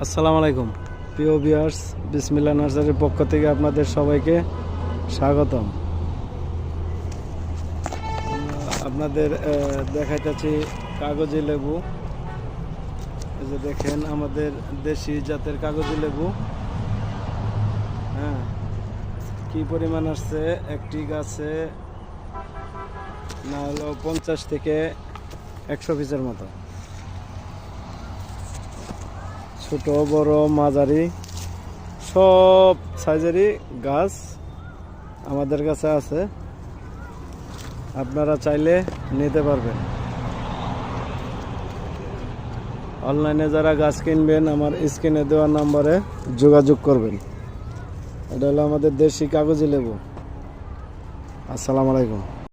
আসসালামু আলাইকুম প্রিয় ভিউয়ার্স, বিসমিল্লাহ নার্সারির পক্ষ থেকে আপনাদের সবাইকে স্বাগতম। আপনাদের দেখাইতেছি কাগজি লেবু। এই যে দেখেন আমাদের দেশি জাতের কাগজি লেবু। হ্যাঁ, কি পরিমাণ আসছে একটি গাছে, না হলো 50 থেকে 100 পিসের মতো। ছোট বড় মাঝারি সব সাইজেরই গাছ আমাদের কাছে আছে, আপনারা চাইলে নিতে পারবেন। অনলাইনে যারা গাছ কিনবেন আমার স্ক্রিনে দেওয়া নাম্বারে যোগাযোগ করবেন। এটা হলো আমাদের দেশি কাগজি লেবু। আসসালামু আলাইকুম।